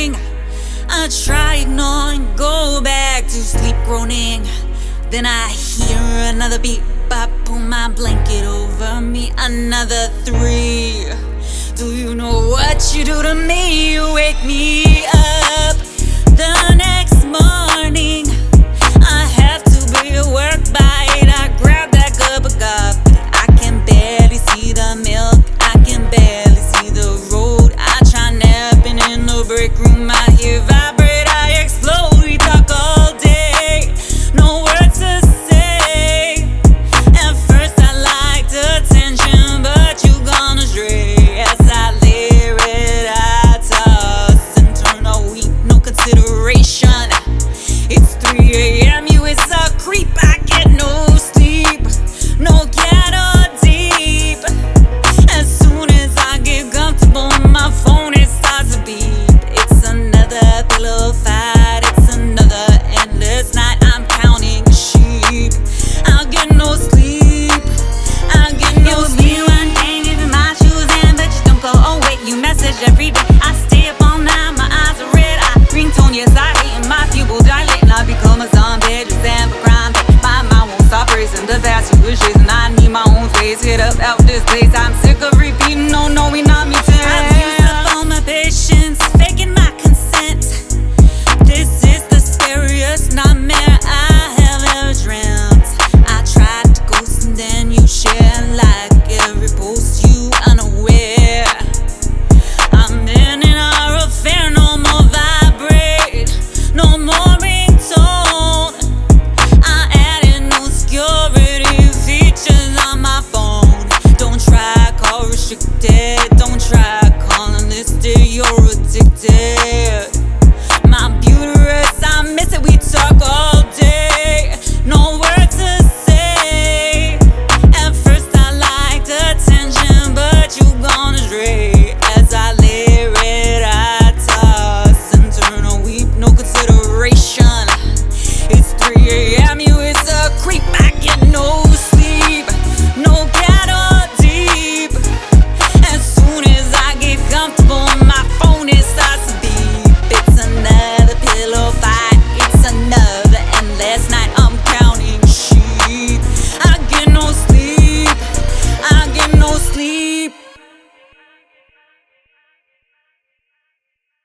morning. I try ignoring, go back to sleep groaning. Then I hear another beat, I pull my blanket over me. Another 3. Do you know what you do to me? You wake me up the next morning. I have to be at work by 8. I grab that cup of coffee. I can barely see the milk, I can barely see the road. I try napping in the break room, I hear vibrate, I explode. We talk all day, no words to say. At first I liked attention, but you gone astray. As I layer it, I toss and turn a week, no consideration. It's 3 a.m., you is a creep, I get no sleep, no get or deep. As soon as I get comfortable, my phone it starts to beep. It's another pillow fight, it's another endless night. I'm counting sheep, I'll get no sleep, I'll get no sleep. You one day leaving my shoes in, but you don't go away. You message every day, I stay up all night, my eyes are red. I ringtone, yes I hate, and my pupil dilate. And I become a zombie, just stand for crime. My mind won't stop racing, the fast you wishes, and I need my own space. Get up out this place, I'm